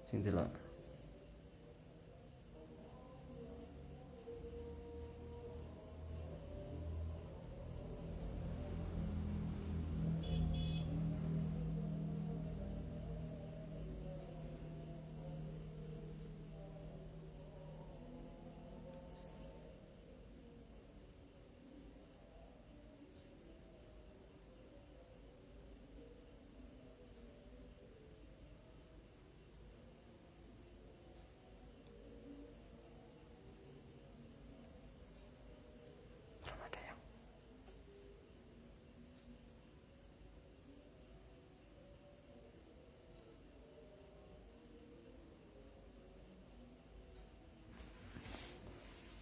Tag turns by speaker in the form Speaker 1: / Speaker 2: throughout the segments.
Speaker 1: sing delok. Belum ada yang.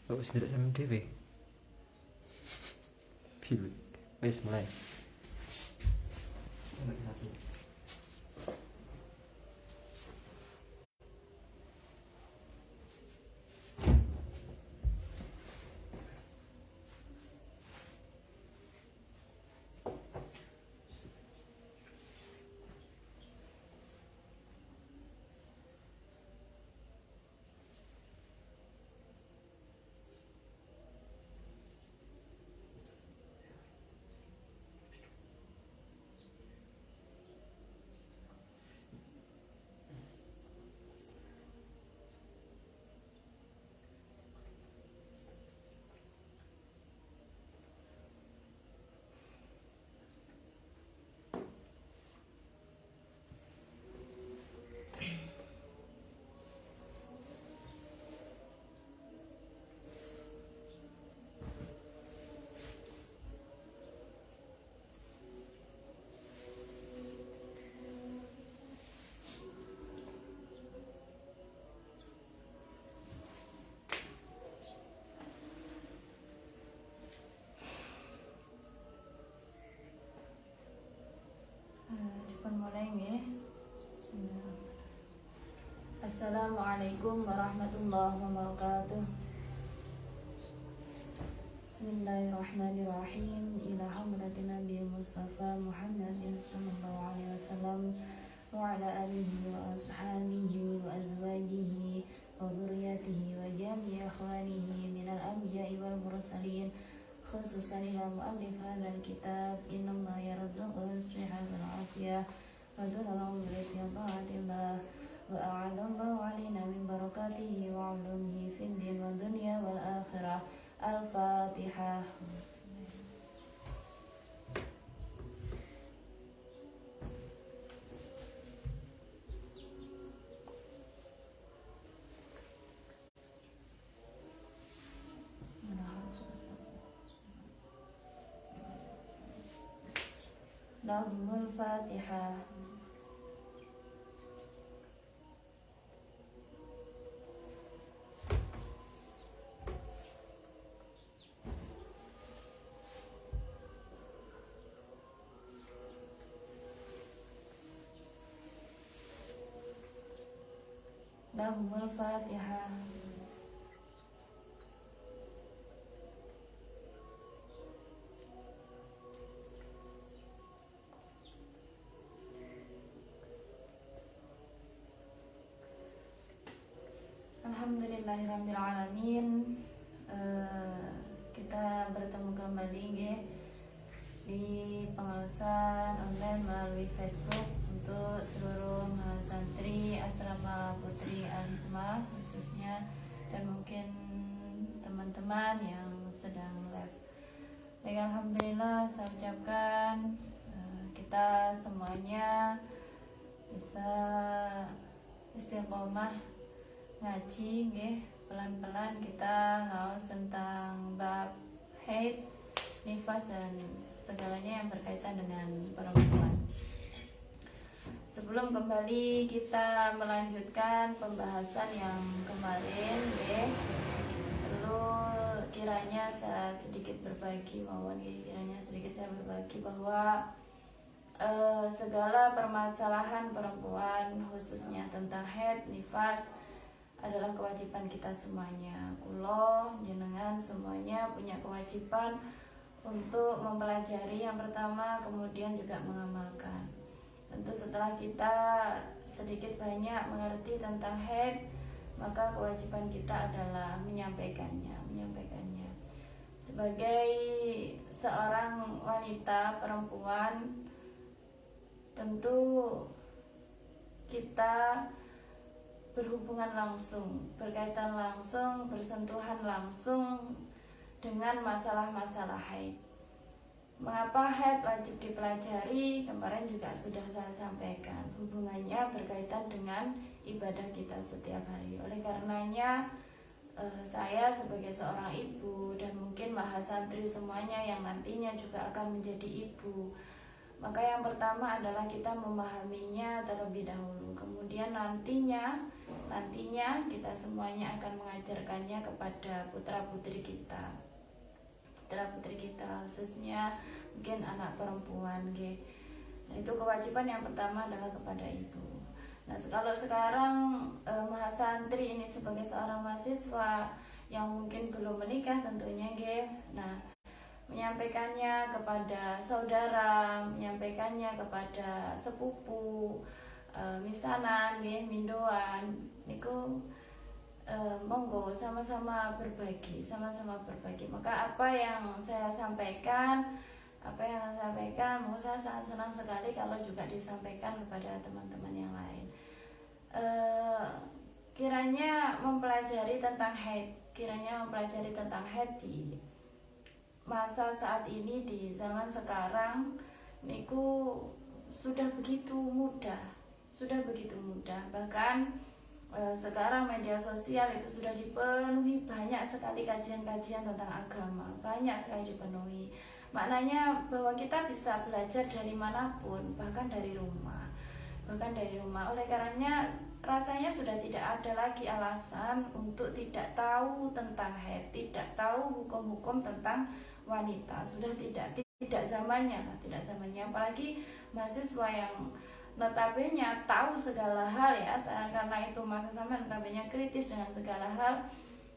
Speaker 1: Kok wis ndelok sampe dhewe. Piye? Wis mulai. Nomor 1.
Speaker 2: Mulai nggih. Assalamualaikum warahmatullahi wabarakatuh. Bismillahirrahmanirrahim. Ila hadratin Nabi Mustafa Muhammadin sallallahu alaihi wasallam wa ala alihi wa ashabihi wa azwajihi wa dhurriyyatihi wa jami'i akhwanihi minal anbiya'i wal mursalin, khususan ila muallif hadzal kitab. Innallaha yarzuqu as-sihhata wal afiyah wa dunal umri fi ta'atillah wa a'adallahu alaina min barakatihi wa 'ulumihi fid din wad dunya wal akhirah. Al-Fatihah. Lahumul Fatihah. Lahumul Fatihah. Alhamdulillahirrahmanirrahim. Kita bertemu kembali di pengawasan online melalui Facebook untuk seluruh santri asrama Putri Al-Hikmah khususnya, dan mungkin teman-teman yang sedang live. Baik, alhamdulillah saya ucapkan kita semuanya bisa istiqomah ngaji pelan-pelan. Kita harus tentang bab haid, nifas dan segalanya yang berkaitan dengan perempuan. Sebelum kembali kita melanjutkan pembahasan yang kemarin, perlu kiranya saya sedikit berbagi, kiranya sedikit saya berbagi bahwa segala permasalahan perempuan khususnya tentang haid, nifas adalah kewajiban kita semuanya. Kulo, jenengan semuanya punya kewajiban untuk mempelajari yang pertama, kemudian juga mengamalkan. Tentu setelah kita sedikit banyak mengerti tentang haid, maka kewajiban kita adalah menyampaikannya. Sebagai seorang wanita perempuan, tentu kita berhubungan langsung, berkaitan langsung, bersentuhan langsung dengan masalah-masalah haid. Mengapa haid wajib dipelajari? Kemarin juga sudah saya sampaikan, hubungannya berkaitan dengan ibadah kita setiap hari. Oleh karenanya saya sebagai seorang ibu dan mungkin mahasantri semuanya yang nantinya juga akan menjadi ibu, maka yang pertama adalah kita memahaminya terlebih dahulu. Kemudian nantinya kita semuanya akan mengajarkannya kepada putra-putri kita, khususnya mungkin anak perempuan. Nah, itu kewajiban yang pertama adalah kepada ibu. Nah, kalau sekarang mahasantri ini sebagai seorang mahasiswa yang mungkin belum menikah tentunya, nah, menyampaikannya kepada saudara, menyampaikannya kepada sepupu, misanan, mindoan, niku monggo sama-sama berbagi. Maka apa yang saya sampaikan, mau saya sangat senang sekali kalau juga disampaikan kepada teman-teman yang lain. Kiranya mempelajari tentang haid di masa saat ini, di zaman sekarang niku sudah begitu mudah. Bahkan sekarang media sosial itu sudah dipenuhi banyak sekali kajian-kajian tentang agama, banyak sekali dipenuhi. Maknanya bahwa kita bisa belajar dari manapun, bahkan dari rumah. Oleh karenanya rasanya sudah tidak ada lagi alasan untuk tidak tahu tentang haid, tidak tahu hukum-hukum tentang wanita. Sudah tidak zamannya. Apalagi mahasiswa yang notabene tahu segala hal ya, karena itu masa sama notabene kritis dengan segala hal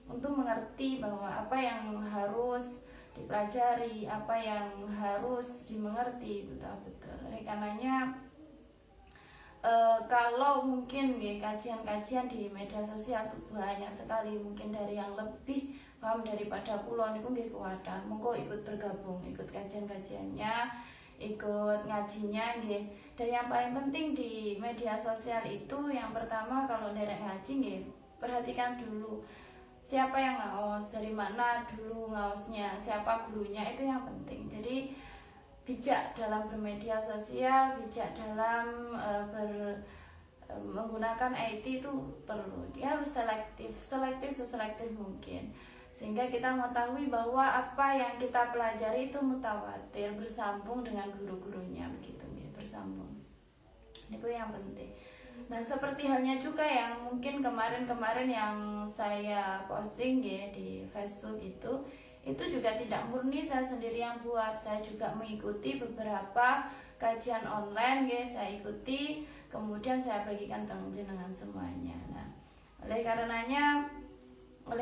Speaker 2: untuk mengerti bahwa apa yang harus dipelajari, apa yang harus dimengerti itu betul. Oleh karenanya kalau mungkin kajian-kajian di media sosial itu banyak sekali, mungkin dari yang lebih paham daripada kulon itu nggih kuwadah, monggo ikut bergabung, ikut kajian-kajiannya, ikut ngajinya nggih. Dan yang paling penting di media sosial itu yang pertama kalau nderek ngaji nggih, perhatikan dulu siapa yang ngaos, dari mana dulu ngaosnya, siapa gurunya, itu yang penting. Jadi bijak dalam bermedia sosial, bijak dalam menggunakan IT itu perlu. Dia harus selektif seselektif mungkin, sehingga kita mengetahui bahwa apa yang kita pelajari itu mutawatir, bersambung dengan guru-gurunya, begitu ya, bersambung. Itu yang penting. Nah, seperti halnya juga yang mungkin kemarin yang saya posting di Facebook itu juga tidak murni saya sendiri yang buat. Saya juga mengikuti beberapa kajian online saya ikuti, kemudian saya bagikan tentang jenengan semuanya. Nah, oleh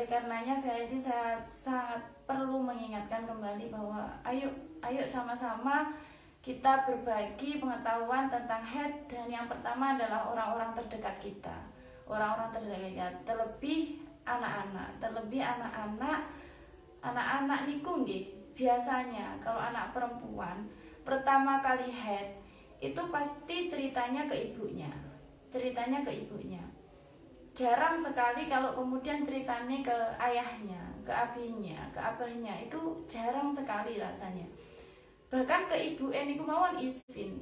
Speaker 2: karenanya saya sangat perlu mengingatkan kembali bahwa ayo sama-sama kita berbagi pengetahuan tentang haid, dan yang pertama adalah orang-orang terdekat kita, terlebih anak-anak niku nggih. Biasanya kalau anak perempuan pertama kali haid itu pasti ceritanya ke ibunya. Jarang sekali kalau kemudian ceritanya ke ayahnya, ke abinya, ke abahnya, itu jarang sekali rasanya. Bahkan ke ibu niku mawon izin.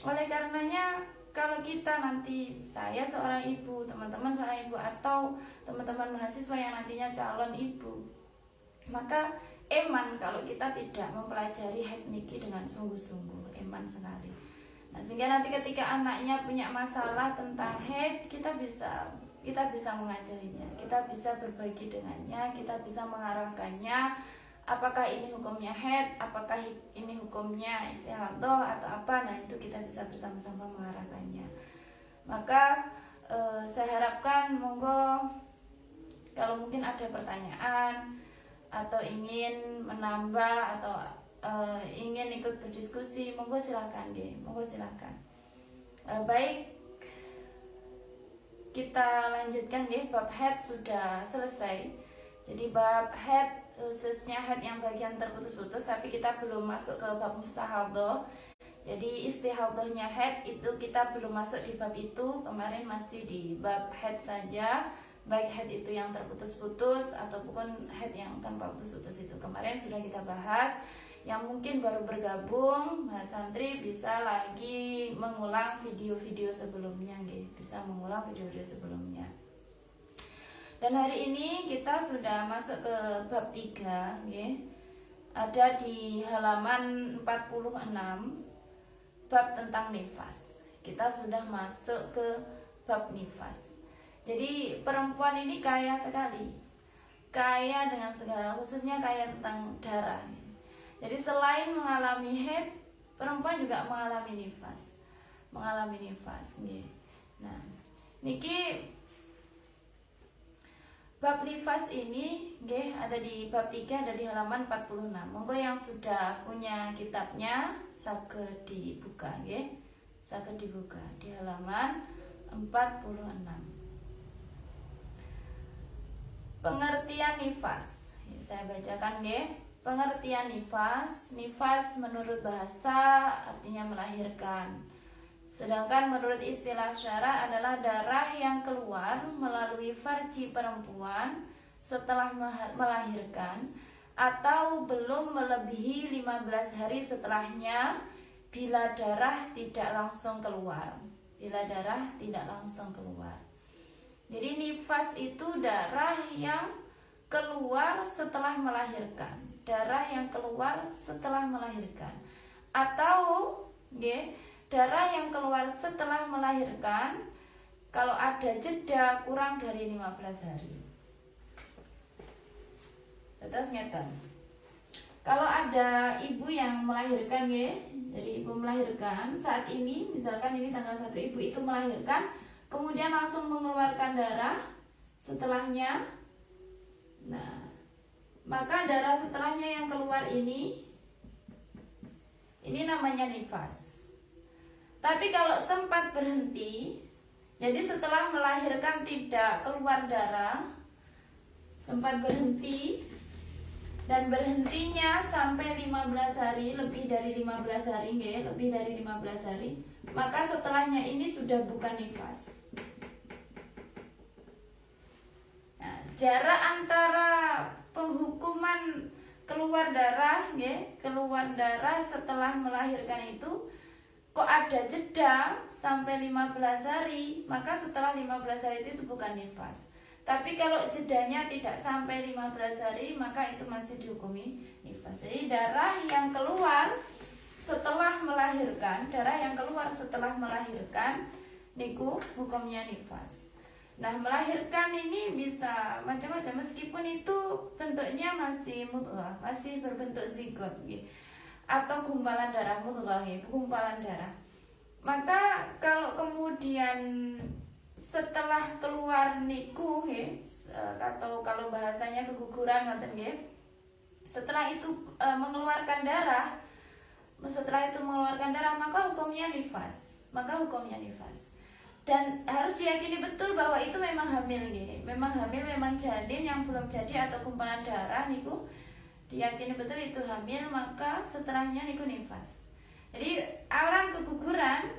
Speaker 2: Oleh karenanya kalau kita nanti, saya seorang ibu, teman-teman seorang ibu, atau teman-teman mahasiswa yang nantinya calon ibu, maka eman kalau kita tidak mempelajari haid niki dengan sungguh-sungguh, eman sekali. Nah, sehingga nanti ketika anaknya punya masalah tentang haid, kita bisa mengajarinya, kita bisa berbagi dengannya, kita bisa mengarahkannya. Apakah ini hukumnya haid, apakah ini hukumnya istihadah atau apa, nah itu kita bisa bersama-sama mengarahkannya. Maka saya harapkan monggo kalau mungkin ada pertanyaan atau ingin menambah atau ingin ikut berdiskusi, monggo silakan. Baik, kita lanjutkan ya, bab haid sudah selesai. Jadi bab haid, khususnya haid yang bagian terputus-putus, tapi kita belum masuk ke bab mustahadhah. Jadi istihadhahnya haid itu kita belum masuk di bab itu. Kemarin masih di bab haid saja, baik haid itu yang terputus-putus ataupun haid yang tanpa putus-putus itu kemarin sudah kita bahas. Yang mungkin baru bergabung, Mas Santri bisa lagi mengulang video-video sebelumnya, bisa mengulang video-video sebelumnya. Dan hari ini kita sudah masuk ke bab 3, ada di halaman 46, bab tentang nifas. Kita sudah masuk ke bab nifas. Jadi perempuan ini kaya sekali, kaya dengan segala, khususnya kaya tentang darah. Jadi selain mengalami haid, perempuan juga mengalami nifas. Nah, niki bab nifas ini ada di bab 3, ada di halaman 46. Monggo yang sudah punya kitabnya saged dibuka saged dibuka di halaman 46. Pengertian nifas. Saya bacakan Pengertian nifas. Nifas menurut bahasa artinya melahirkan. Sedangkan menurut istilah syara adalah darah yang keluar melalui farji perempuan setelah melahirkan atau belum melebihi 15 hari setelahnya bila darah tidak langsung keluar. Jadi nifas itu darah yang keluar setelah melahirkan. Atau darah yang keluar setelah melahirkan kalau ada jeda kurang dari 15 hari. Terus ngeten. Kalau ada ibu yang melahirkan jadi ibu melahirkan saat ini, misalkan ini tanggal 1, ibu itu melahirkan, kemudian langsung mengeluarkan darah setelahnya. Nah, maka darah setelahnya yang keluar ini namanya nifas. Tapi kalau sempat berhenti, jadi setelah melahirkan tidak keluar darah, sempat berhenti dan berhentinya sampai 15 hari, lebih dari 15 hari, maka setelahnya ini sudah bukan nifas. Nah, jarak antara penghukuman keluar darah setelah melahirkan itu kok ada jeda sampai 15 hari, maka setelah 15 hari itu bukan nifas. Tapi kalau jedanya tidak sampai 15 hari, maka itu masih dihukumi nifas. Jadi darah yang keluar setelah melahirkan, niku hukumnya nifas. Nah, melahirkan ini bisa macam-macam, meskipun itu bentuknya masih mudghah, masih berbentuk zigot atau gumpalan darah, gumpalan darah. Maka kalau kemudian setelah keluar niku atau kalau bahasanya keguguran, setelah itu mengeluarkan darah, maka hukumnya nifas. Dan harus diyakini betul bahwa itu memang hamil, memang janin yang belum jadi atau gumpalan darah niku diyakini betul itu hamil, maka setelahnya niku nifas. Jadi orang keguguran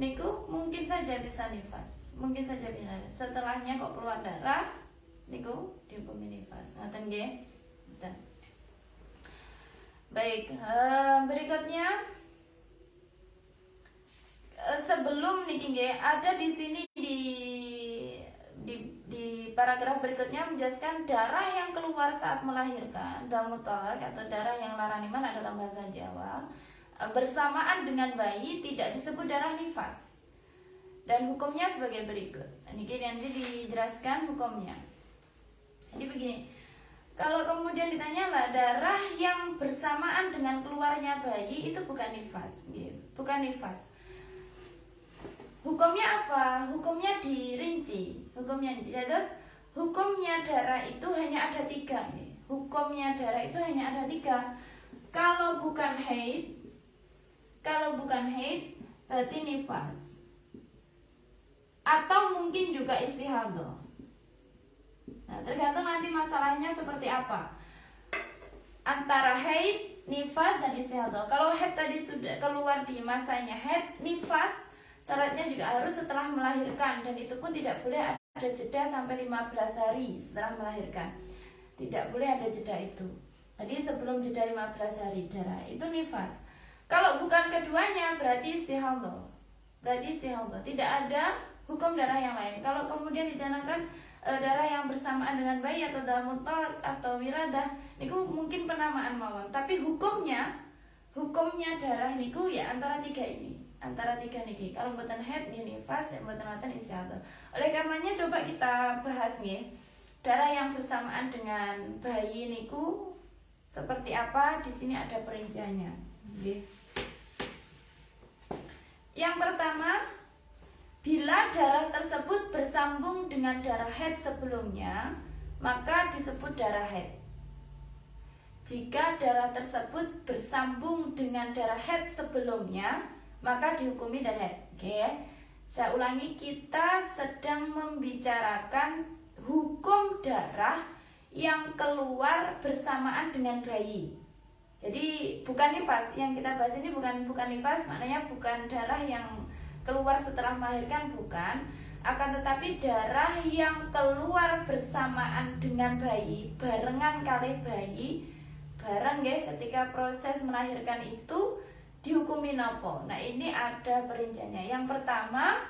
Speaker 2: niku mungkin saja bisa nifas, setelahnya kok keluar darah niku dihukumi nifas. Ngoten nggih. Baik, berikutnya sebelum niki ada di sini di paragraf berikutnya menjelaskan darah yang keluar saat melahirkan, damut thalaq atau darah yang laraniman adalah bahasa Jawa, bersamaan dengan bayi tidak disebut darah nifas. Dan hukumnya sebagai berikut. Niki nanti dijelaskan hukumnya. Jadi begini, kalau kemudian ditanya lah darah yang bersamaan dengan keluarnya bayi itu bukan nifas, Hukumnya apa? Hukumnya dirinci. Terus hukumnya darah itu hanya ada 3 Kalau bukan haid, berarti nifas, atau mungkin juga istihadah. Nah, tergantung nanti masalahnya seperti apa, antara haid, nifas, dan istihadah. Kalau haid tadi sudah keluar di masanya haid, nifas syaratnya juga harus setelah melahirkan, dan itu pun tidak boleh ada jeda sampai 15 hari setelah melahirkan. Tidak boleh ada jeda itu. Jadi sebelum jeda 15 hari darah itu nifas. Kalau bukan keduanya berarti istihadah. Berarti istihadah. Tidak ada hukum darah yang lain. Kalau kemudian dicanangkan darah yang bersamaan dengan bayi atau dalam mutlak atau wiradah, niku mungkin penamaan mawon. Tapi hukumnya darah niku ya antara tiga ini. Antara tiga niki. Kalau mboten haid nggih nifas, mboten laten istihadah. Oleh karenanya coba kita bahas nggih. Darah yang bersamaan dengan bayi niku seperti apa? Di sini ada perinciannya. Nggih. Yang pertama, bila darah tersebut bersambung dengan darah haid sebelumnya, maka disebut darah haid. Jika darah tersebut bersambung dengan darah haid sebelumnya, maka dihukumi darah haid. Oke. Saya ulangi, kita sedang membicarakan hukum darah yang keluar bersamaan dengan bayi. Jadi bukan nifas, yang kita bahas ini bukan nifas, maknanya bukan darah yang keluar setelah melahirkan, bukan. Akan tetapi darah yang keluar bersamaan dengan bayi, barengan kali bayi, bareng ya, ketika proses melahirkan itu dihukumi nopo. Nah, ini ada perinciannya. Yang pertama,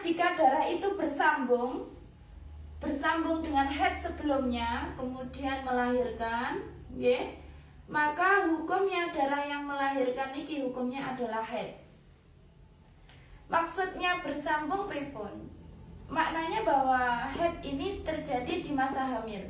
Speaker 2: jika darah itu bersambung dengan haid sebelumnya, kemudian melahirkan, ya, maka hukumnya darah yang melahirkan niki hukumnya adalah haid. Maksudnya bersambung pripun? Maknanya bahwa haid ini terjadi di masa hamil.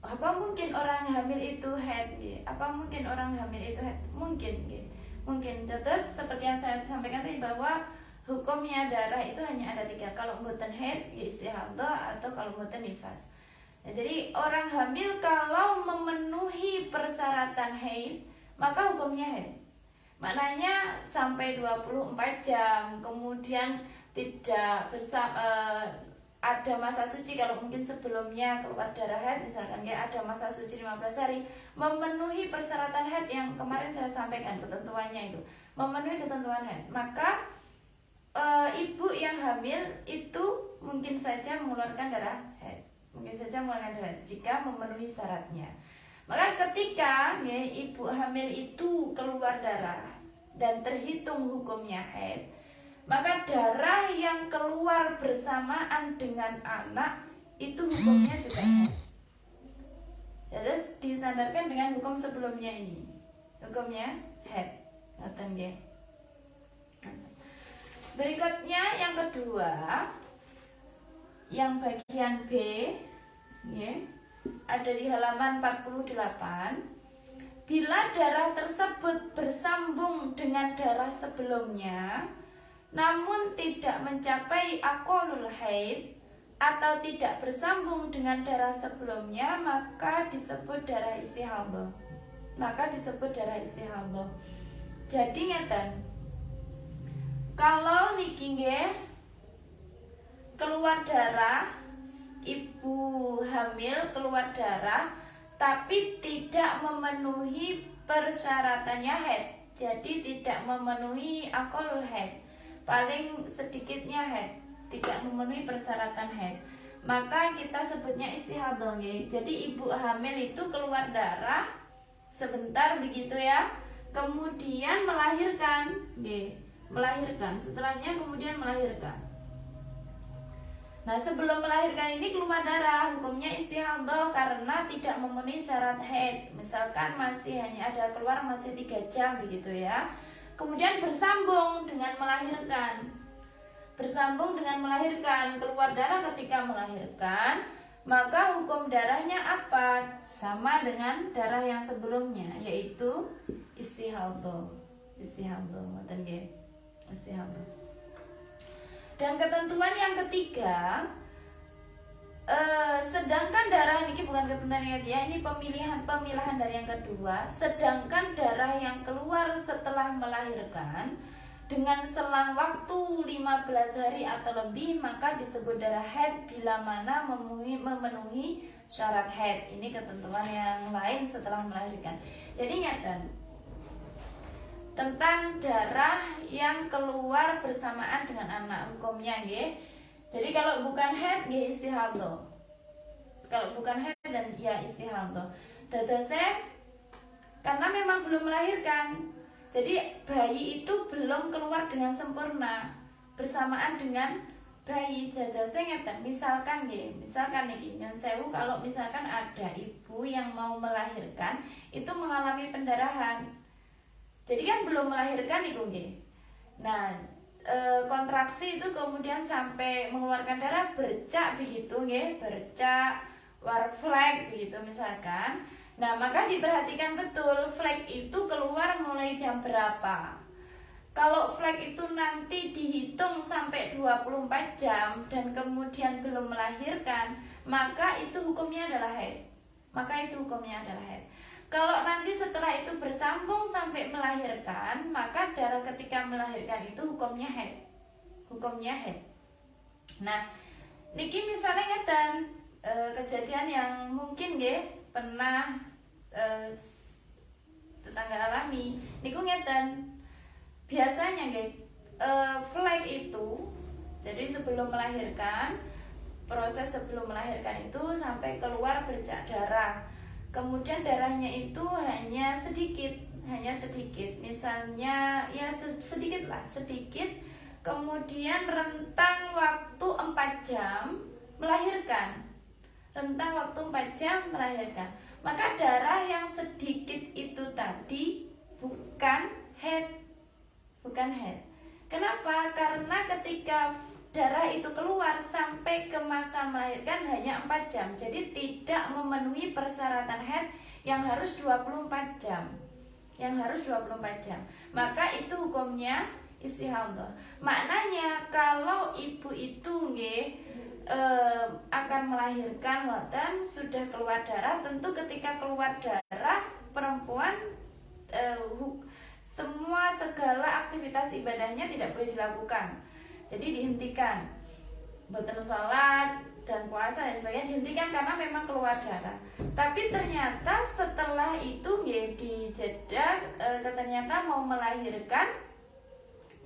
Speaker 2: Apa mungkin orang hamil itu haid? Apa mungkin orang hamil itu haid? Mungkin. Terus seperti yang saya sampaikan tadi bahwa hukumnya darah itu hanya ada tiga. Kalau mboten haid, ya istihadah, atau kalau mboten nifas. Nah, jadi orang hamil kalau memenuhi persyaratan haid, maka hukumnya haid. Maknanya sampai 24 jam, kemudian tidak ada masa suci. Kalau mungkin sebelumnya keluar darah haid, misalkan ya ada masa suci 15 hari, memenuhi persyaratan haid yang kemarin saya sampaikan ketentuannya itu, memenuhi ketentuan haid, maka ibu yang hamil itu mungkin saja mengeluarkan darah haid, jika memenuhi syaratnya. Maka ketika ya, ibu hamil itu keluar darah dan terhitung hukumnya haid, maka darah yang keluar bersamaan dengan anak itu hukumnya juga haid. Terus disandarkan dengan hukum sebelumnya ini, hukumnya haid. Ngoten nggih. Berikutnya yang kedua, yang bagian B, ya, ada di halaman 48. Bila darah tersebut bersambung dengan darah sebelumnya, namun tidak mencapai aqallul haid atau tidak bersambung dengan darah sebelumnya, maka disebut darah istihadah. Jadi ngeten. Kalau niki nggih keluar darah, ibu hamil keluar darah tapi tidak memenuhi persyaratannya haid. Jadi tidak memenuhi aqallul haid. Paling sedikitnya haid, tidak memenuhi persyaratan haid. Maka kita sebutnya istihadah nggih. Jadi ibu hamil itu keluar darah sebentar begitu ya. Kemudian melahirkan nggih. Setelahnya kemudian melahirkan. Nah, sebelum melahirkan ini keluar darah, hukumnya istihadah karena tidak memenuhi syarat haid. Misalkan masih hanya ada keluar masih 3 jam begitu ya. Kemudian bersambung dengan melahirkan, keluar darah ketika melahirkan, maka hukum darahnya apa? Sama dengan darah yang sebelumnya, yaitu istihadah. Ngoten nggih. Istihadah. Dan ketentuan yang ketiga, Sedangkan darah ini bukan ketentuan ya, ini pemilihan dari yang kedua. Sedangkan darah yang keluar setelah melahirkan dengan selang waktu 15 hari atau lebih maka disebut darah haid bila mana memenuhi syarat haid. Ini ketentuan yang lain setelah melahirkan. Jadi ingat tentang darah yang keluar bersamaan dengan anak hukumnya nggih. Jadi kalau bukan haid nggih istihadah. Kalau bukan haid dan ya istihadah. Dadase karena memang belum melahirkan. Jadi bayi itu belum keluar dengan sempurna bersamaan dengan bayi. Dadase ngeten, misalkan niki nyun sewu kalau misalkan ada ibu yang mau melahirkan itu mengalami pendarahan. Jadi kan belum melahirkan ibu nggih. Nah, kontraksi itu kemudian sampai mengeluarkan darah bercak begitu nggih, bercak war flek begitu misalkan. Nah, maka diperhatikan betul flek itu keluar mulai jam berapa. Kalau flek itu nanti dihitung sampai 24 jam dan kemudian belum melahirkan, maka itu hukumnya adalah haid. Kalau nanti setelah itu bersambung sampai melahirkan, maka darah ketika melahirkan itu hukumnya haid. Nah, niki misalnya ngeten kejadian yang mungkin pernah tetangga alami. Niku ngeten. Biasanya flek itu jadi sebelum melahirkan, proses sebelum melahirkan itu sampai keluar bercak darah. Kemudian darahnya itu hanya sedikit, misalnya ya sedikit. Kemudian rentang waktu 4 jam melahirkan. Maka darah yang sedikit itu tadi bukan haid. Kenapa? Karena ketika darah itu keluar sampai ke masa melahirkan hanya 4 jam. Jadi tidak memenuhi persyaratan haid yang harus 24 jam. Maka itu hukumnya istihadah. Maknanya kalau ibu itu akan melahirkan dan sudah keluar darah, tentu ketika keluar darah perempuan semua segala aktivitas ibadahnya tidak boleh dilakukan. Jadi dihentikan. Boten sholat dan puasa dan sebagainya dihentikan karena memang keluar darah. Tapi ternyata setelah itu di Jeddah ternyata mau melahirkan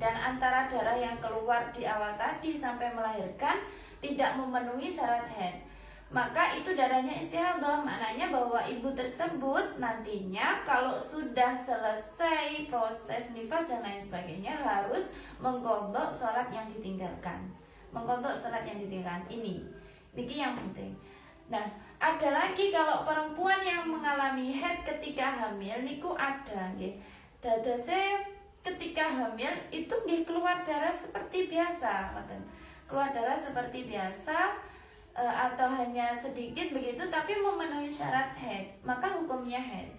Speaker 2: dan antara darah yang keluar di awal tadi sampai melahirkan tidak memenuhi syarat haid. Maka itu darahnya istihadah. Maknanya bahwa ibu tersebut nantinya kalau sudah selesai proses nifas dan lain sebagainya harus mengqadha salat yang ditinggalkan. Niki yang penting. Nah, ada lagi kalau perempuan yang mengalami haid ketika hamil niku ada nggih. Dadase ketika hamil itu keluar darah seperti biasa, atau hanya sedikit begitu tapi memenuhi syarat haid, maka hukumnya haid.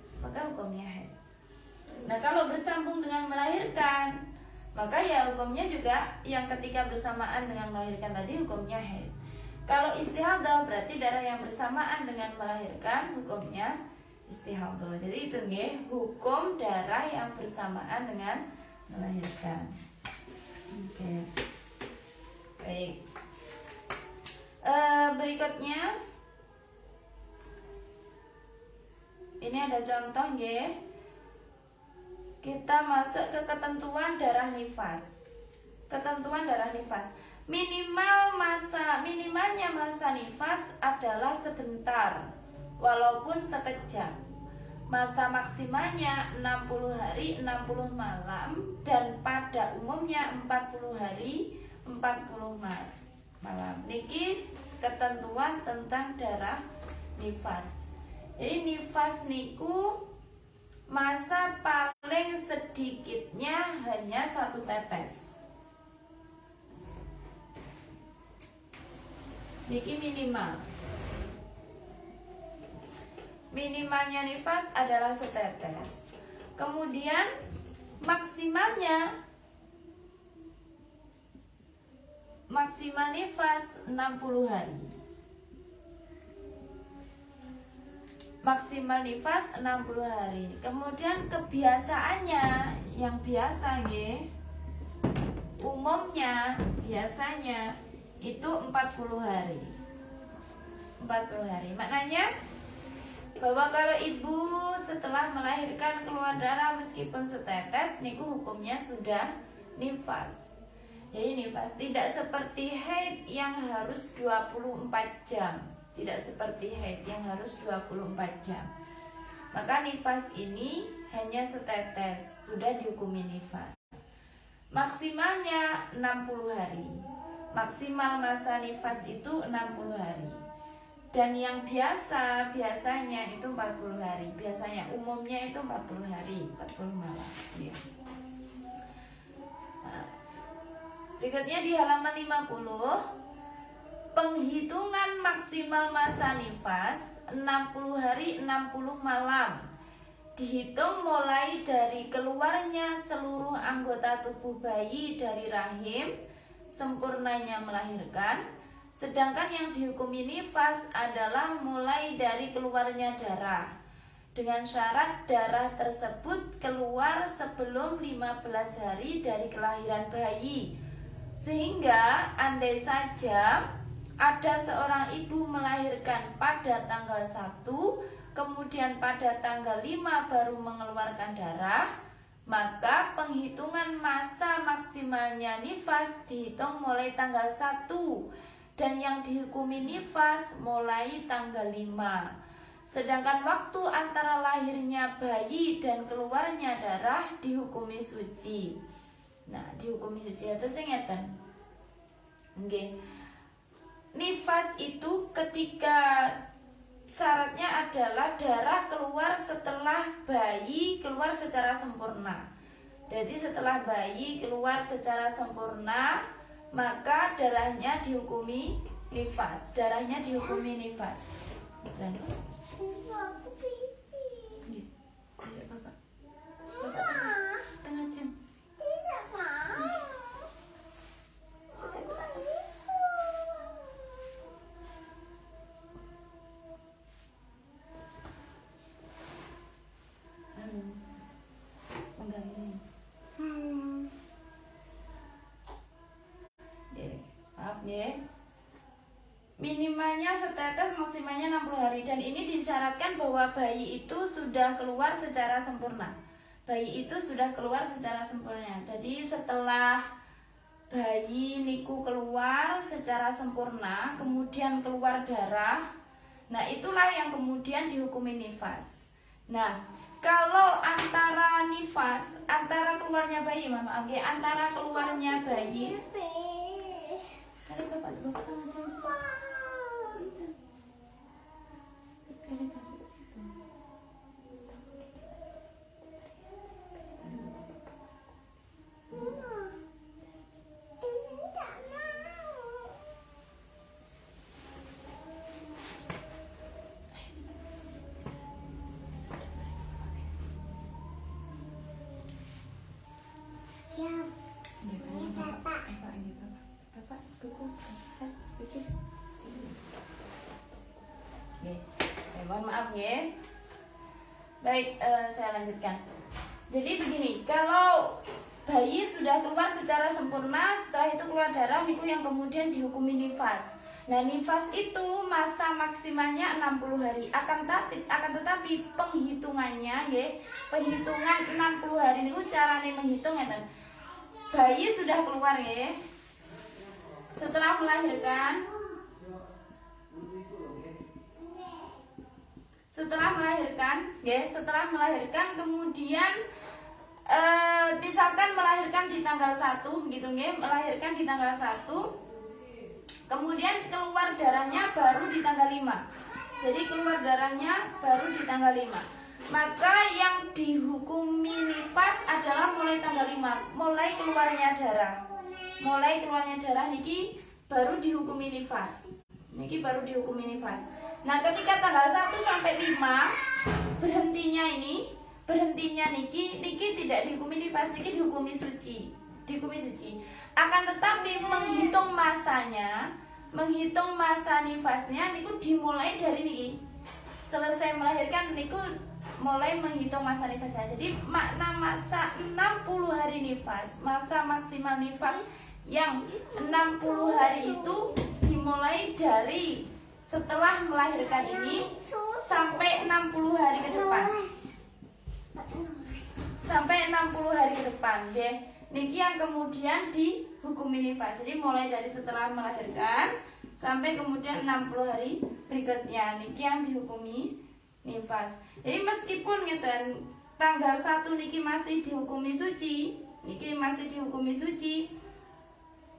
Speaker 2: Nah, kalau bersambung dengan melahirkan, maka ya hukumnya juga yang ketika bersamaan dengan melahirkan tadi hukumnya haid. Kalau istihadah berarti darah yang bersamaan dengan melahirkan hukumnya istihadah. Jadi itu hukum darah yang bersamaan dengan melahirkan. Oke. Baik. Berikutnya ini ada contoh kita masuk ke ketentuan darah nifas. Minimalnya masa nifas adalah sebentar walaupun sekejap. Masa maksimalnya 60 hari 60 malam dan pada umumnya 40 hari 40 malam. Niki ketentuan tentang darah nifas. Jadi nifas niku masa paling sedikitnya hanya 1 tetes. Niki minimalnya nifas adalah setetes. Kemudian maksimal nifas 60 hari. maksimal nifas 60 hari. Kemudian kebiasaannya yang biasa nggih, umumnya biasanya itu 40 hari. 40 hari. Maknanya bahwa kalau ibu setelah melahirkan keluar darah meskipun setetes, niku hukumnya sudah nifas. Jadi nifas tidak seperti haid yang harus 24 jam. Tidak seperti haid yang harus 24 jam. Maka nifas ini hanya setetes, sudah dihukumi nifas. Maksimalnya 60 hari. Maksimal masa nifas itu 60 hari. Dan yang biasanya itu 40 hari. Biasanya umumnya itu 40 hari, 40 malam. Ya. Nah, berikutnya di halaman 50, penghitungan maksimal masa nifas 60 hari 60 malam. Dihitung mulai dari keluarnya seluruh anggota tubuh bayi dari rahim, sempurnanya melahirkan. Sedangkan yang dihukumi nifas adalah mulai dari keluarnya darah, dengan syarat darah tersebut keluar sebelum 15 hari dari kelahiran bayi. Sehingga andai saja ada seorang ibu melahirkan pada tanggal 1, kemudian pada tanggal 5 baru mengeluarkan darah, maka penghitungan masa maksimalnya nifas dihitung mulai tanggal 1, dan yang dihukumi nifas mulai tanggal 5. Sedangkan waktu antara lahirnya bayi dan keluarnya darah dihukumi suci. Nah, dihukumi suci atus sing ngeten. Nggih. Nifas itu ketika syaratnya adalah darah keluar setelah bayi keluar secara sempurna. Jadi setelah bayi keluar secara sempurna, maka darahnya dihukumi nifas. Darahnya dihukumi nifas. Dan Ayo, Bapak. Bapak tengah jam. Maaf ya. Minimalnya setetes, maksimalnya 60 hari. Dan ini disyaratkan bahwa bayi itu sudah keluar secara sempurna. Bayi itu sudah keluar secara sempurna. Jadi setelah bayi niku keluar secara sempurna, kemudian keluar darah, nah itulah yang kemudian dihukumi nifas. Nah, kalau antara nifas, antara keluarnya bayi, maaf ya, antara keluarnya bayi, kali bapak mohon maaf ya. Baik, saya lanjutkan. Jadi begini, kalau bayi sudah keluar secara sempurna, setelah itu keluar darah, itu yang kemudian dihukumi nifas. Nah, nifas itu masa maksimalnya 60 hari. Akan tetapi penghitungannya ya, penghitungan 60 hari ini caranya menghitung ya. Bayi sudah keluar ya. Setelah melahirkan kemudian misalkan melahirkan di tanggal 1 begitu nggih, melahirkan di tanggal 1, kemudian keluar darahnya baru di tanggal 5. Jadi keluar darahnya baru di tanggal 5. Maka yang dihukumi nifas adalah mulai tanggal 5, mulai keluarnya darah. Mulai keluarnya darah niki baru dihukumi nifas. Niki baru dihukumi nifas. Nah, ketika tanggal 1 sampai 5 berhentinya niki tidak dihukumi nifas, niki dihukumi suci. Akan tetapi menghitung masa nifasnya niku dimulai dari niki selesai melahirkan niku mulai menghitung masa nifasnya. Jadi makna masa 60 hari nifas, masa maksimal nifas yang 60 hari itu dimulai dari setelah melahirkan ini sampai 60 hari ke depan. Sampai 60 hari ke depan, ya. Niki yang kemudian dihukumi nifas. Jadi mulai dari setelah melahirkan sampai kemudian 60 hari berikutnya niki yang dihukumi nifas. Jadi meskipun ngeten tanggal 1 niki masih dihukumi suci, niki masih dihukumi suci,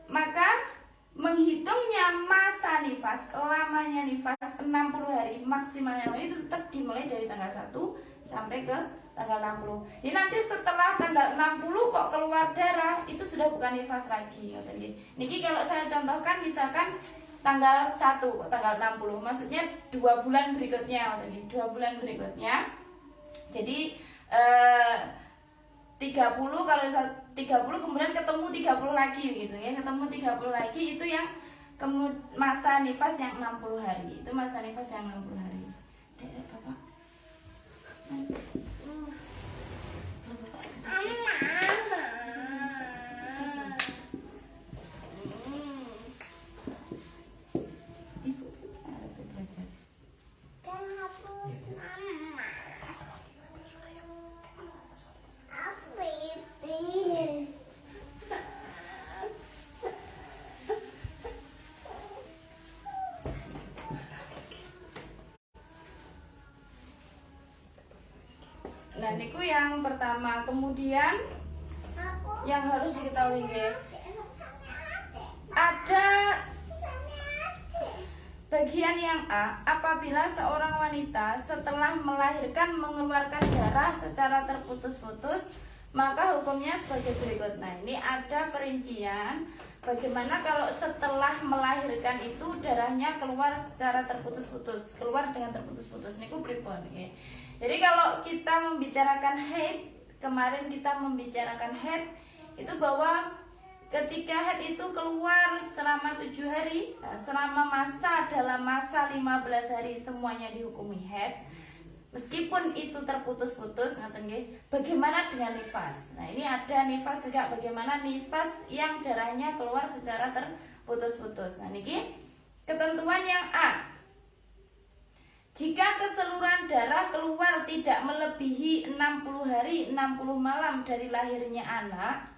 Speaker 2: maka menghitungnya masa nifas, lamanya nifas 60 hari, maksimalnya itu tetap dimulai dari tanggal 1 sampai ke tanggal 60. Jadi nanti setelah tanggal 60 kok keluar darah, itu sudah bukan nifas lagi. Niki kalau saya contohkan misalkan tanggal 1 kok tanggal 60, maksudnya 2 bulan berikutnya, 2 bulan berikutnya. Jadi 30, kalau 30 kemudian ketemu 30 lagi gitu ya, ketemu 30 lagi, itu yang masa nifas yang 60 hari. Itu masa nifas yang 60 hari. Dek, Bapak. Nah, niku yang pertama. Kemudian yang harus diketahui, ada bagian yang A, apabila seorang wanita setelah melahirkan mengeluarkan darah secara terputus-putus, maka hukumnya sebagai berikut. Nah, ini ada perincian bagaimana kalau setelah melahirkan itu darahnya keluar secara terputus-putus, keluar dengan terputus-putus. Niku pripun nggih. Jadi kalau kita membicarakan haid, kemarin kita membicarakan haid itu bahwa ketika haid itu keluar selama 7 hari, selama dalam masa 15 hari semuanya dihukumi haid. Meskipun itu terputus-putus, bagaimana dengan nifas? Nah, ini ada nifas juga, bagaimana nifas yang darahnya keluar secara terputus-putus. Nah, ini ketentuan yang A. Jika keseluruhan darah keluar tidak melebihi 60 hari 60 malam dari lahirnya anak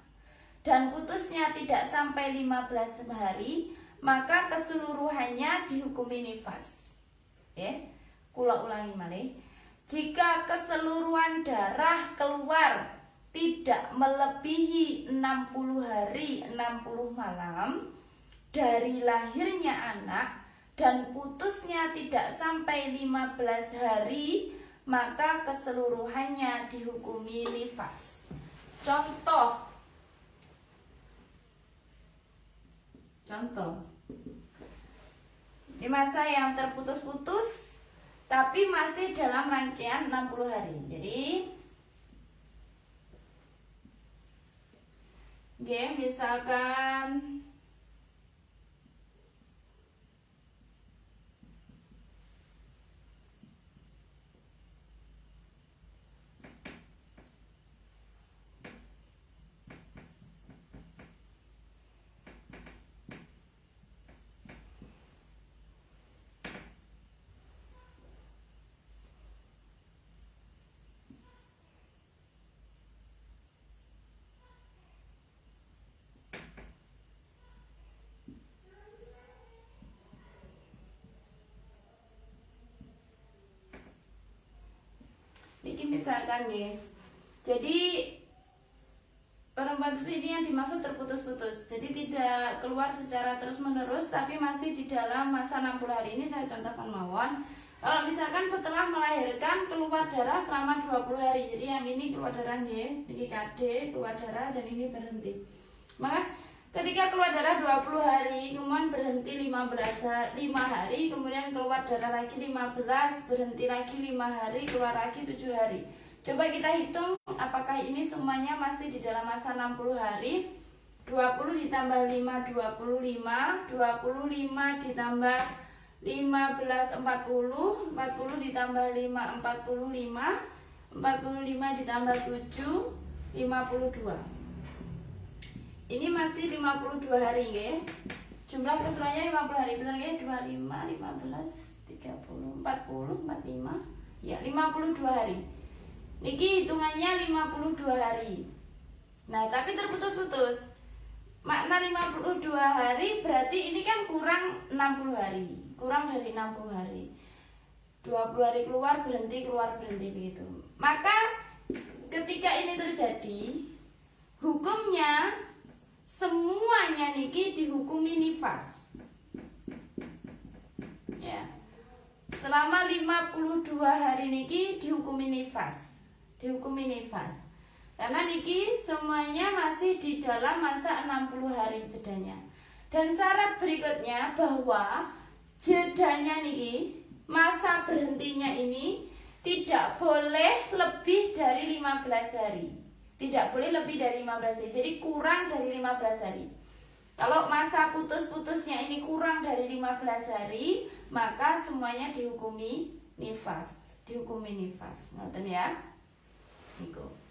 Speaker 2: dan putusnya tidak sampai 15 hari, maka keseluruhannya dihukumi nifas. Kula ulangi malih. Jika keseluruhan darah keluar tidak melebihi 60 hari 60 malam dari lahirnya anak dan putusnya tidak sampai 15 hari, maka keseluruhannya dihukumi nifas. Contoh, di masa yang terputus-putus tapi masih dalam rangkaian 60 hari. Jadi misalkan nih. Jadi perempuan ini yang dimaksud terputus-putus. Jadi tidak keluar secara terus-menerus tapi masih di dalam masa 60 hari. Ini saya contohkan mawon. Kalau misalkan setelah melahirkan keluar darah selama 20 hari. Jadi yang ini keluar darah nih, ini KD keluar darah dan ini berhenti. Maka ketika keluar darah 20 hari, kemudian berhenti 5 hari, kemudian keluar darah lagi 15, berhenti lagi 5 hari, keluar lagi 7 hari. Coba kita hitung apakah ini semuanya masih di dalam masa 60 hari. 20 ditambah 5, 25, 25 ditambah 15 40 ditambah 5 45 ditambah 7 52. Ini masih 52 hari ya. Jumlah keseluruhannya 50 hari, benar ya? 25 15 30 40 45 ya 52 hari. Niki hitungannya 52 hari. Nah, tapi terputus-putus. Makna 52 hari berarti ini kan kurang 60 hari. Kurang dari 60 hari. 20 hari keluar berhenti begitu. Maka ketika ini terjadi, hukumnya semuanya niki dihukumi nifas. Ya. Selama 52 hari niki dihukumi nifas. Karena niki semuanya masih di dalam masa 60 hari jedanya. Dan syarat berikutnya bahwa jedanya niki, masa berhentinya ini tidak boleh lebih dari 15 hari. Tidak boleh lebih dari 15 hari. Jadi kurang dari 15 hari. Kalau masa putus-putusnya ini kurang dari 15 hari, maka semuanya dihukumi nifas. Ngoten ya. Niku.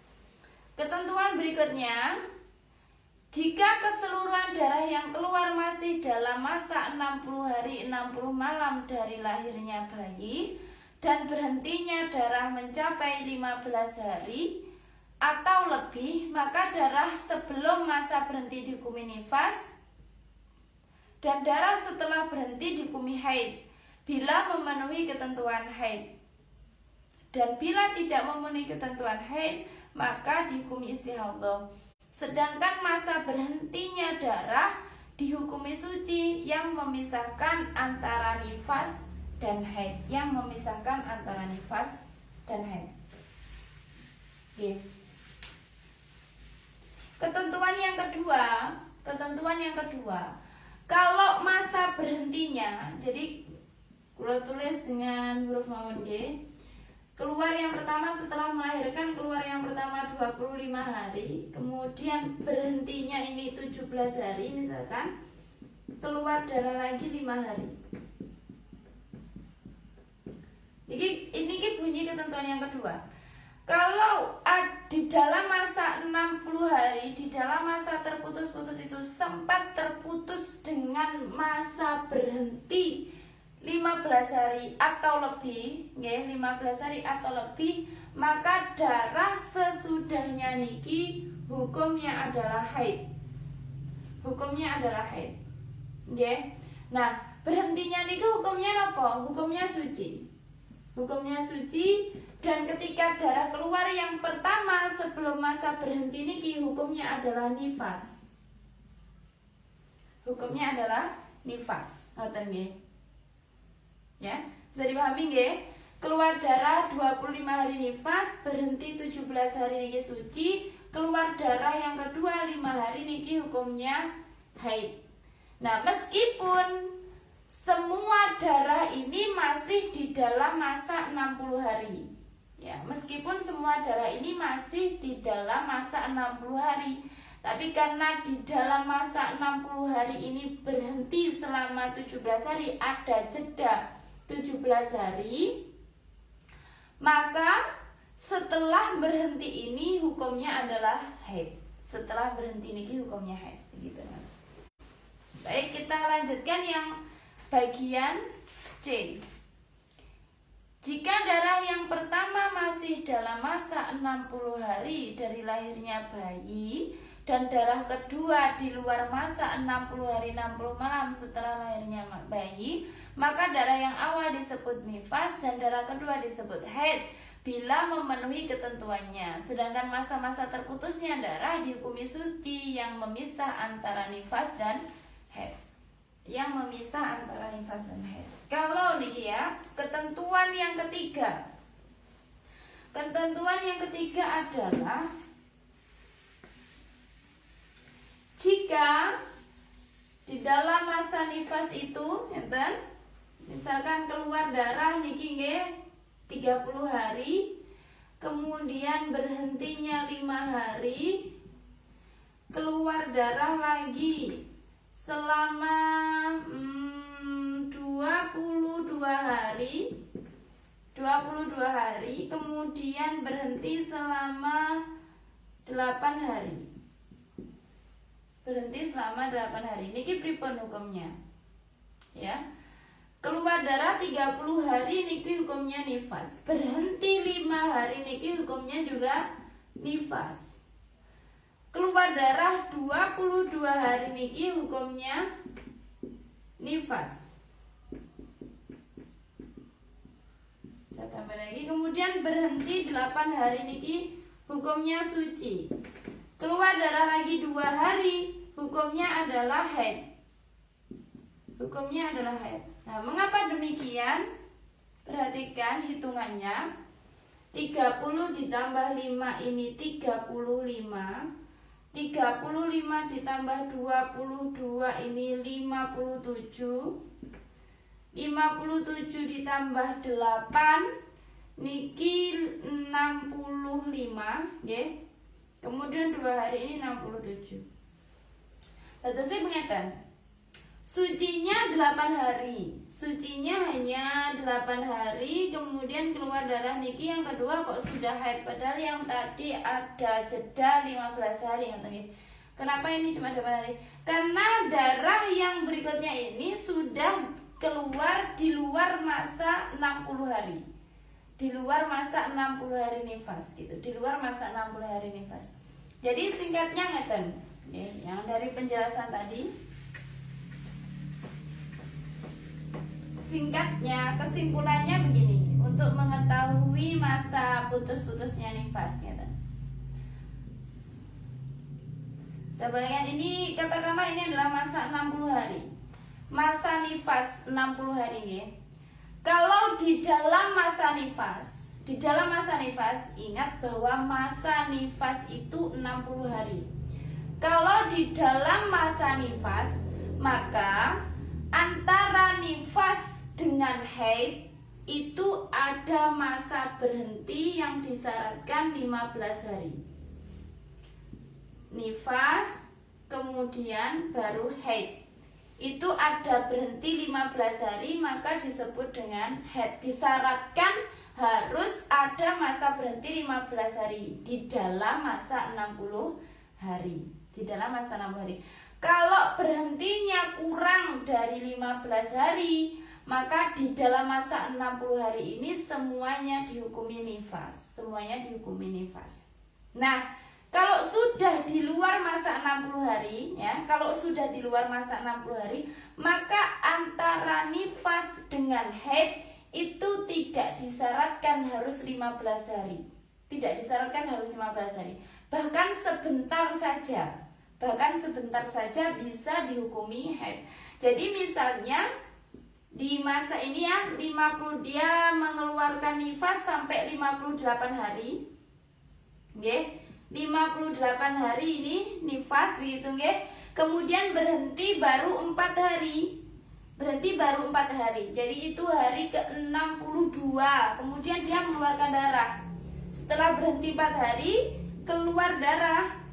Speaker 2: Ketentuan berikutnya, jika keseluruhan darah yang keluar masih dalam masa 60 hari 60 malam dari lahirnya bayi dan berhentinya darah mencapai 15 hari atau lebih, maka darah sebelum masa berhenti dihukumi nifas dan darah setelah berhenti dihukumi haid bila memenuhi ketentuan haid. Dan bila tidak memenuhi ketentuan haid, maka dihukumi istihadah. Sedangkan masa berhentinya darah dihukumi suci yang memisahkan antara nifas dan haid. Oke. Ketentuan yang kedua, kalau masa berhentinya, jadi kalau tulis dengan huruf mawon nggih. Keluar yang pertama setelah melahirkan, keluar yang pertama 25 hari, kemudian berhentinya ini 17 hari misalkan, keluar darah lagi 5 hari. Ini bunyi ketentuan yang kedua. Kalau di dalam masa 60 hari, di dalam masa terputus-putus itu sempat terputus dengan masa berhenti 15 hari atau lebih, ya, 15 hari atau lebih, maka darah sesudahnya niki hukumnya adalah haid. Ya. Nah, berhentinya niki hukumnya apa? Hukumnya suci. Dan ketika darah keluar yang pertama sebelum masa berhenti niki hukumnya adalah nifas. Ngoten nggih. Ya, bisa dipahami nggih? Keluar darah 25 hari nifas, berhenti 17 hari niki suci, keluar darah yang kedua 5 hari niki hukumnya haid. Nah, meskipun semua darah ini masih di dalam masa 60 hari. Ya, meskipun semua darah ini masih di dalam masa 60 hari. Tapi karena di dalam masa 60 hari ini berhenti selama 17 hari, ada jeda 17 hari, maka setelah berhenti ini hukumnya adalah haid. Gitu. Baik, kita lanjutkan yang bagian C. Jika darah yang pertama masih dalam masa 60 hari dari lahirnya bayi dan darah kedua di luar masa 60 hari 60 malam setelah lahirnya bayi, maka darah yang awal disebut nifas dan darah kedua disebut haid bila memenuhi ketentuannya. Sedangkan masa-masa terputusnya darah dihukumi suci yang memisah antara nifas dan haid. Kalau nih ya, ketentuan yang ketiga adalah jika di dalam masa nifas itu, misalkan keluar darah niki nggih 30 hari, kemudian berhentinya 5 hari, keluar darah lagi selama 2 22 hari, 22 hari, kemudian berhenti selama 8 hari. Berhenti selama 8 hari. Niki pripun hukumnya? Ya. Keluar darah 30 hari niki hukumnya nifas. Berhenti 5 hari niki hukumnya juga nifas. Keluar darah 22 hari niki hukumnya nifas. Saya tambah lagi. Kemudian berhenti 8 hari niki hukumnya suci. Keluar darah lagi 2 hari, hukumnya adalah haid. Hukumnya adalah haid. Nah, mengapa demikian? Perhatikan hitungannya. 30 ditambah 5 ini 35. 35 ditambah 22 ini 57. 57 ditambah 8 niki 65, nggih. Kemudian 2 hari ini 67. Tetes pengeten. Sucinya 8 hari. Sucinya hanya 8 hari, kemudian keluar darah niki yang kedua kok sudah haid, padahal yang tadi ada jeda 15 hari. Kenapa ini cuma 8 hari? Karena darah yang berikutnya ini sudah keluar di luar masa 60 hari. Di luar masa 60 hari nifas gitu. Di luar masa 60 hari nifas. Jadi singkatnya ngeten. Yang dari penjelasan tadi, singkatnya kesimpulannya begini, untuk mengetahui masa putus-putusnya nifas ngeten. Sebaliknya ini katakanlah ini adalah masa 60 hari. Masa nifas 60 hari nggih. Kalau di dalam masa nifas, ingat bahwa masa nifas itu 60 hari. Kalau di dalam masa nifas, maka antara nifas dengan haid itu ada masa berhenti yang disyaratkan 15 hari. Nifas, kemudian baru haid. Itu ada berhenti 15 hari, maka disebut dengan haid. Disyaratkan harus ada masa berhenti 15 hari di dalam masa 60 hari. Di dalam masa 60 hari. Kalau berhentinya kurang dari 15 hari, maka di dalam masa 60 hari ini semuanya dihukumi nifas. Semuanya dihukumi nifas. Nah, kalau sudah di luar masa 60 hari, ya, kalau sudah di luar masa 60 hari, maka antara nifas dengan haid itu tidak disyaratkan harus 15 hari. Tidak disyaratkan harus 15 hari. Bahkan sebentar saja bisa dihukumi haid. Jadi misalnya di masa ini ya 50 dia mengeluarkan nifas sampai 58 hari. Nggih. 58 hari ini nifas begitu nggih. Kemudian berhenti baru 4 hari. Jadi itu hari ke-62. Kemudian dia mengeluarkan darah. Setelah berhenti 4 hari keluar darah.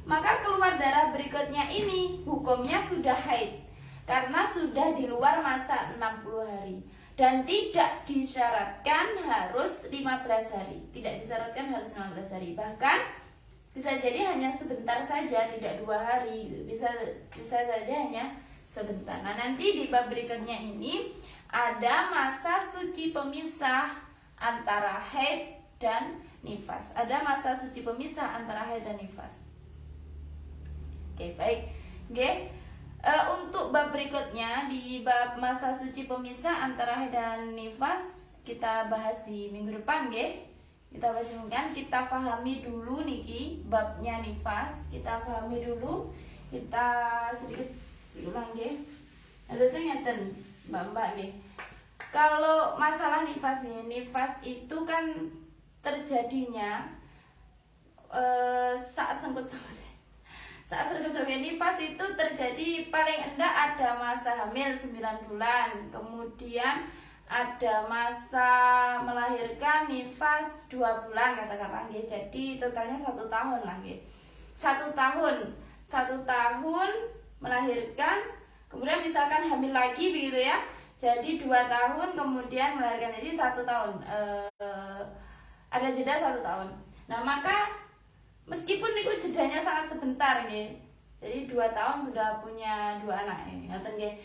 Speaker 2: Maka keluar darah berikutnya ini hukumnya sudah haid. Karena sudah di luar masa 60 hari. Dan tidak disyaratkan harus 15 hari. Tidak disyaratkan harus 15 hari. Bahkan bisa jadi hanya sebentar saja, tidak 2 hari. Bisa saja hanya sebentar. Nah, nanti di bab berikutnya ini ada masa suci pemisah antara haid dan nifas. Ada masa suci pemisah antara haid dan nifas. Oke, baik. Oke. Untuk bab berikutnya di bab masa suci pemisah antara haid dan nifas kita bahas di minggu depan, nggih. Kita basingkan, kita pahami dulu niki babnya nifas, kita pahami dulu, kita sedikit ulang nggih. Ada ngeten, Mbak nggih. Kalau masalah nifas nih, nifas itu kan terjadinya saat sengkut-sengkut. Saat sengkut-sengkut nifas itu terjadi paling enggak ada masa hamil 9 bulan, kemudian ada masa melahirkan nifas 2 bulan katakanlah nggih. Jadi totalnya 1 tahun lah nggih. 1 tahun melahirkan, kemudian misalkan hamil lagi begitu ya. Jadi 2 tahun kemudian melahirkan, jadi 1 tahun, ada jeda 1 tahun. Nah maka meskipun itu jedanya sangat sebentar nggih, jadi 2 tahun sudah punya 2 anak ini, ngoten nggih.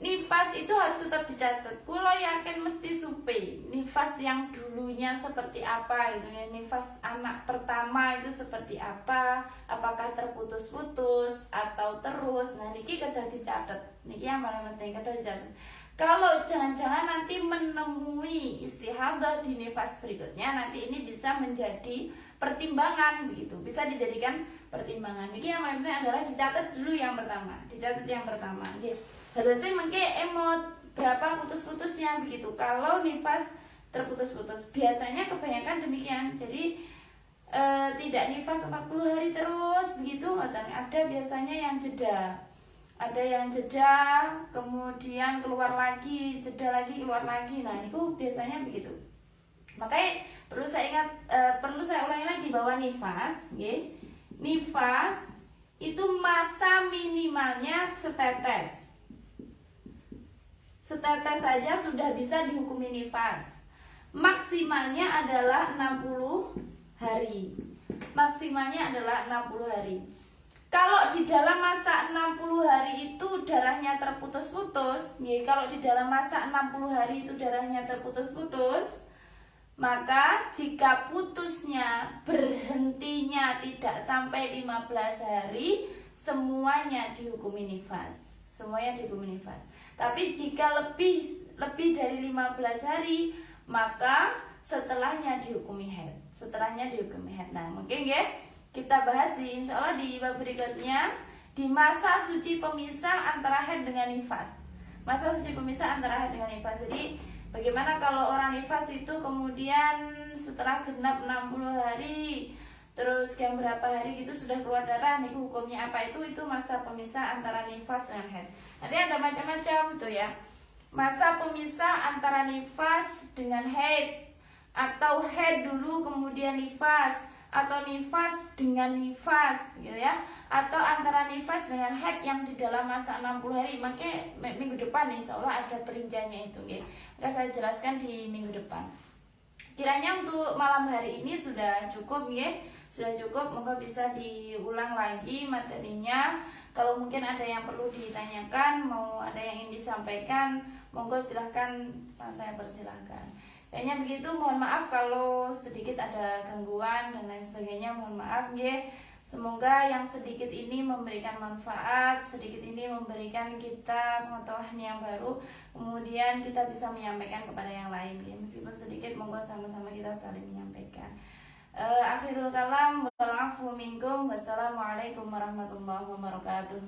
Speaker 2: Nifas itu harus tetap dicatat. Kulo yakin mesti supe nifas yang dulunya seperti apa gitu ya. Nifas anak pertama itu seperti apa? Apakah terputus-putus atau terus? Nah niki kedah dicatat. Niki yang paling penting kedah dicatat. Kalau jangan-jangan nanti menemui istihadah di nifas berikutnya, nanti ini bisa menjadi pertimbangan begitu. Bisa dijadikan pertimbangan. Niki yang paling penting adalah dicatat dulu yang pertama. Dicatat yang pertama. Nggih. Harusnya mungkin emot berapa putus-putusnya begitu. Kalau nifas terputus-putus, biasanya kebanyakan demikian. Jadi tidak nifas 40 hari terus begitu. Ada biasanya yang jeda. Ada yang jeda, kemudian keluar lagi, jeda lagi, keluar lagi. Nah, itu biasanya begitu. Makanya perlu saya ulangi lagi bahwa nifas, nifas itu masa minimalnya setetes. Setetes saja sudah bisa dihukumi nifas. Maksimalnya adalah 60 hari. Maksimalnya adalah 60 hari. Kalau di dalam masa 60 hari itu darahnya terputus-putus, kalau di dalam masa 60 hari itu darahnya terputus-putus, maka jika putusnya berhentinya tidak sampai 15 hari, semuanya dihukumi nifas. Semuanya dihukumi nifas. Tapi jika lebih dari 15 hari, maka setelahnya dihukumi haid. Nah, mungkin ya kita bahas insya Allah di bab berikutnya, di masa suci pemisah antara haid dengan nifas. Masa suci pemisah antara haid dengan nifas. Jadi bagaimana kalau orang nifas itu kemudian setelah genap 60 hari, terus yang berapa hari gitu sudah keluar darah, nih hukumnya apa? Itu masa pemisah antara nifas dengan haid. Nanti ada macam-macam tuh ya. Masa pemisah antara nifas dengan haid, atau haid dulu kemudian nifas, atau nifas dengan nifas gitu ya, atau antara nifas dengan haid yang di dalam masa 60 hari. Makanya minggu depan insya Allah ada perinciannya itu ya. Maka saya jelaskan di minggu depan. Kiranya untuk malam hari ini sudah cukup ya. Sudah cukup, moga bisa diulang lagi materinya. Kalau mungkin ada yang perlu ditanyakan, mau ada yang ingin disampaikan, monggo silahkan, saya persilahkan. Kayaknya begitu, mohon maaf kalau sedikit ada gangguan dan lain sebagainya, mohon maaf ya. Semoga yang sedikit ini memberikan manfaat, sedikit ini memberikan kita pengetahuan yang baru, kemudian kita bisa menyampaikan kepada yang lain ya. Meskipun sedikit, monggo sama-sama kita saling menyampaikan. Akhirul kalam, wal afu minkum, wassalamualaikum warahmatullahi wabarakatuh.